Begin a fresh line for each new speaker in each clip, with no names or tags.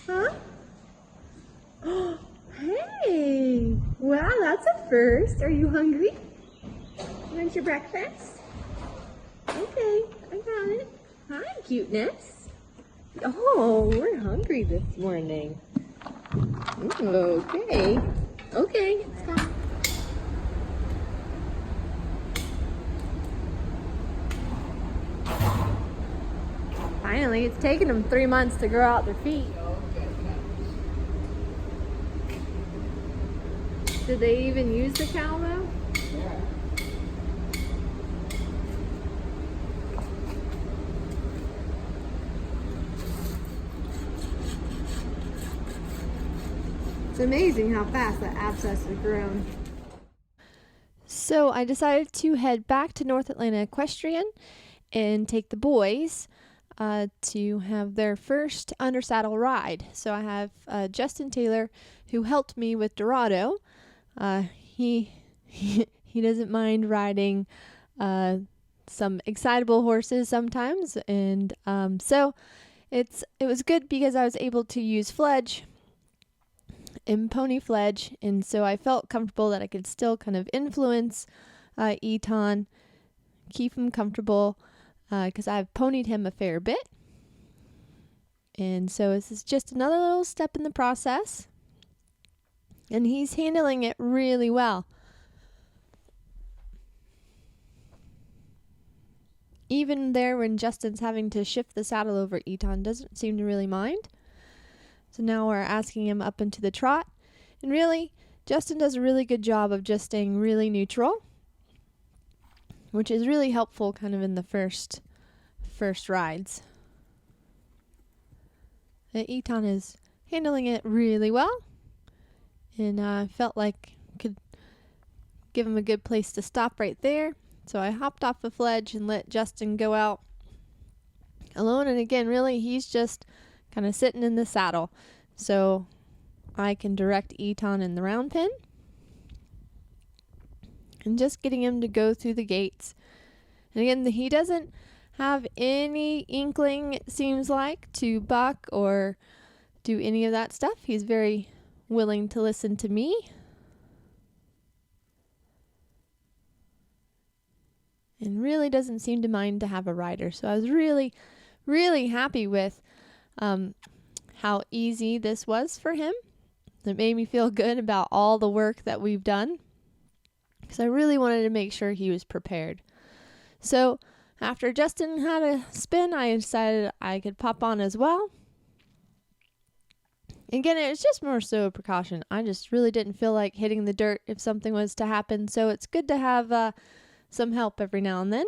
Huh? Hey! Wow, that's a first. Are you hungry? You want your breakfast? Okay, I got it. Hi, cuteness. Oh, we're hungry this morning. Okay. Okay, it's fine. Finally, it's taken them 3 months to grow out their feet. Did they even use the cow though? It's amazing how fast that abscess has grown. So I decided to head back to North Atlanta Equestrian and take the boys to have their first under saddle ride. So I have Justin Taylor, who helped me with Dorado. He doesn't mind riding some excitable horses sometimes, and so it was good because I was able to use Fledge and Pony Fledge, and so I felt comfortable that I could still kind of influence Etan, keep him comfortable, because I've ponied him a fair bit. And so this is just another little step in the process. And he's handling it really well. Even there when Justin's having to shift the saddle over, Etan doesn't seem to really mind. So now we're asking him up into the trot. And really, Justin does a really good job of just staying really neutral, which is really helpful kind of in the first rides. Etan is handling it really well, and I felt like I could give him a good place to stop right there. So I hopped off the Fledge and let Justin go out alone. And again, really, he's just kind of sitting in the saddle. So I can direct Etan in the round pen. And just getting him to go through the gates. And again, he doesn't have any inkling, it seems like, to buck or do any of that stuff. He's very willing to listen to me. And really doesn't seem to mind to have a rider. So I was really, really happy with how easy this was for him. It made me feel good about all the work that we've done, because I really wanted to make sure he was prepared. So after Justin had a spin, I decided I could pop on as well. Again, it was just more so a precaution. I just really didn't feel like hitting the dirt if something was to happen. So it's good to have some help every now and then.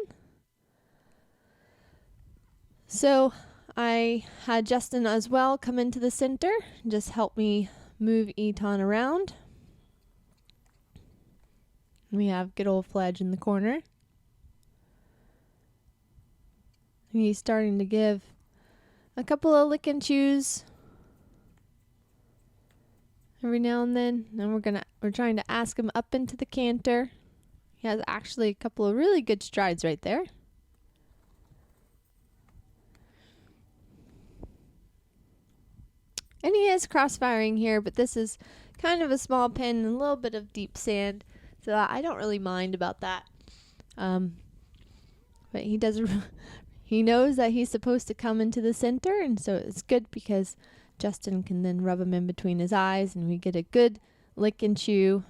So I had Justin as well come into the center and just help me move Etan around. We have good old Fledge in the corner. And he's starting to give a couple of lick and chews every now and then. And we're trying to ask him up into the canter. He has actually a couple of really good strides right there. And he is crossfiring here, but this is kind of a small pen and a little bit of deep sand, so I don't really mind about that. But he knows that he's supposed to come into the center, and so it's good because Justin can then rub him in between his eyes, and we get a good lick and chew.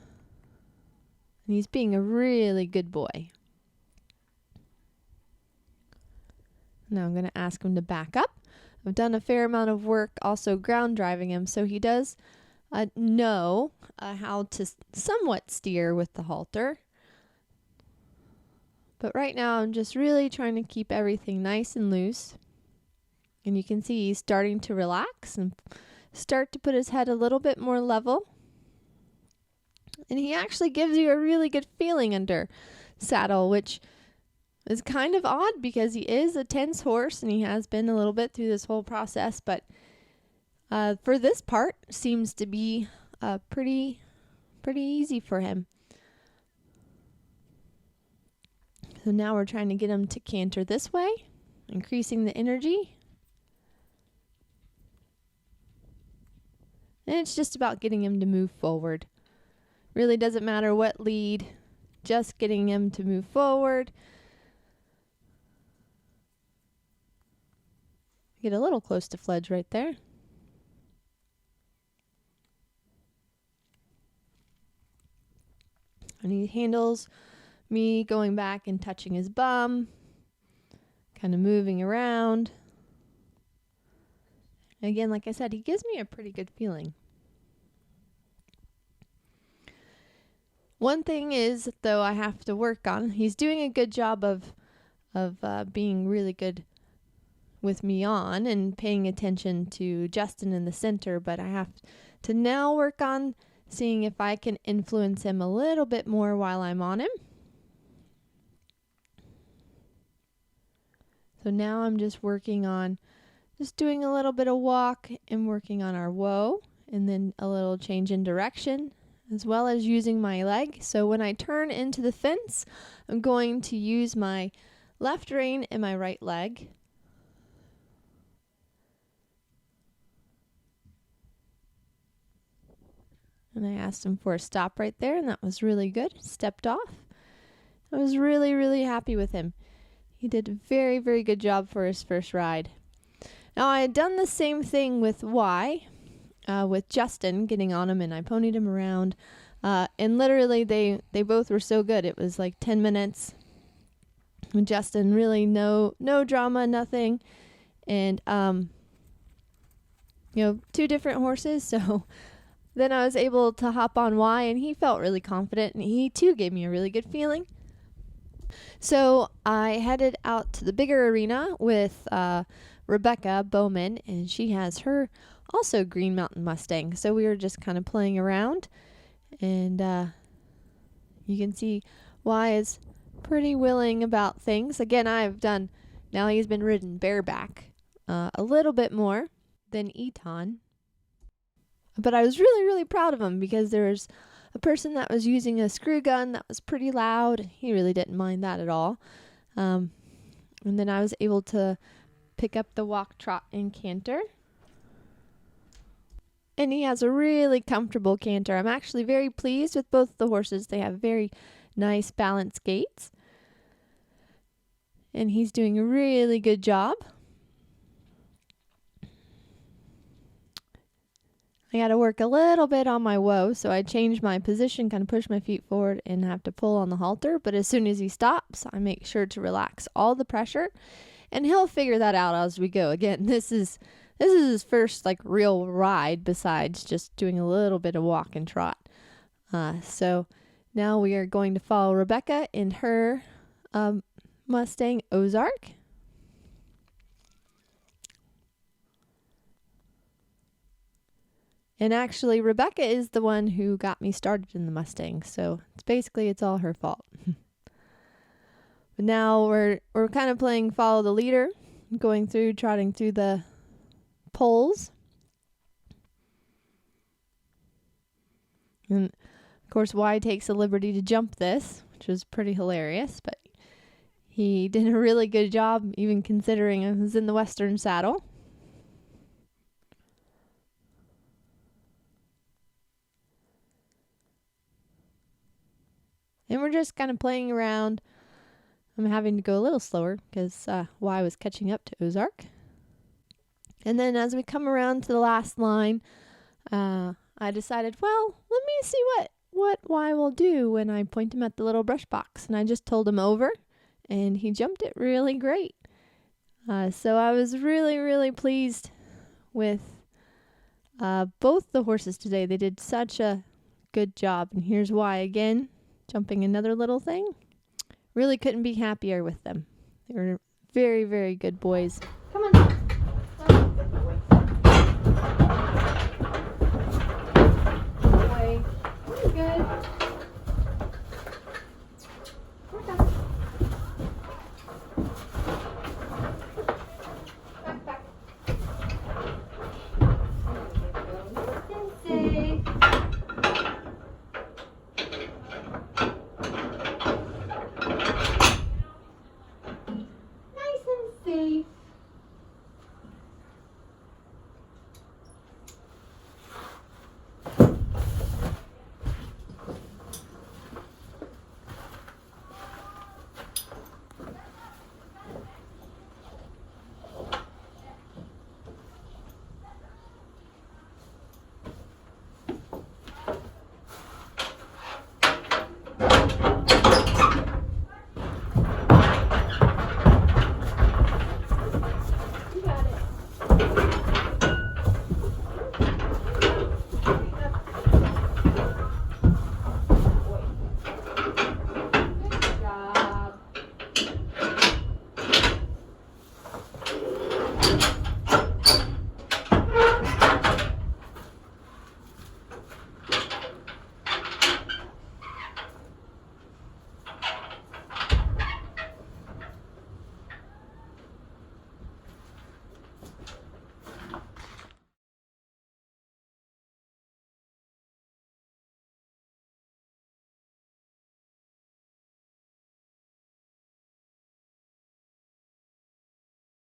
And he's being a really good boy. Now I'm going to ask him to back up. I've done a fair amount of work also ground driving him, so he does know how to somewhat steer with the halter. But right now I'm just really trying to keep everything nice and loose. And you can see he's starting to relax and start to put his head a little bit more level. And he actually gives you a really good feeling under saddle, which is kind of odd because he is a tense horse and he has been a little bit through this whole process. But for this part, seems to be pretty easy for him. So now we're trying to get him to canter this way, increasing the energy. And it's just about getting him to move forward. Really doesn't matter what lead, just getting him to move forward. Get a little close to Fledge right there. And he handles me going back and touching his bum, kind of moving around. And again, like I said, he gives me a pretty good feeling. One thing is, though, I have to work on. He's doing a good job of being really good with me on and paying attention to Justin in the center, but I have to now work on seeing if I can influence him a little bit more while I'm on him. So now I'm just working on just doing a little bit of walk and working on our whoa, and then a little change in direction, as well as using my leg. So when I turn into the fence, I'm going to use my left rein and my right leg. And I asked him for a stop right there, and that was really good. Stepped off. I was really, really happy with him. He did a very, very good job for his first ride. Now, I had done the same thing with with Justin, getting on him, and I ponied him around. And literally, they both were so good. It was like 10 minutes. With Justin, really no drama, nothing. And, two different horses, so then I was able to hop on Y, and he felt really confident, and he too gave me a really good feeling. So I headed out to the bigger arena with Rebecca Bowman, and she has her also Green Mountain Mustang. So we were just kind of playing around, and you can see Y is pretty willing about things. Again, now he's been ridden bareback a little bit more than Etan. But I was really, really proud of him because there was a person that was using a screw gun that was pretty loud. He really didn't mind that at all. And then I was able to pick up the walk, trot, and canter. And he has a really comfortable canter. I'm actually very pleased with both the horses. They have very nice balanced gaits. And he's doing a really good job. I got to work a little bit on my whoa, so I changed my position, kind of push my feet forward and have to pull on the halter. But as soon as he stops, I make sure to relax all the pressure, and he'll figure that out as we go. Again, this is his first real ride besides just doing a little bit of walk and trot. So now we are going to follow Rebecca in her Mustang Ozark. And actually, Rebecca is the one who got me started in the Mustang, so it's all her fault. But now we're kind of playing follow the leader, trotting through the poles. And of course, Y takes the liberty to jump this, which was pretty hilarious, but he did a really good job, even considering I was in the Western saddle. And we're just kind of playing around. I'm having to go a little slower because Y was catching up to Ozark. And then as we come around to the last line, I decided, well, let me see what Y will do when I point him at the little brush box. And I just told him over, and he jumped it really great. So I was really, really pleased with both the horses today. They did such a good job. And here's Y again, jumping another little thing. Really couldn't be happier with them. They were very, very good boys.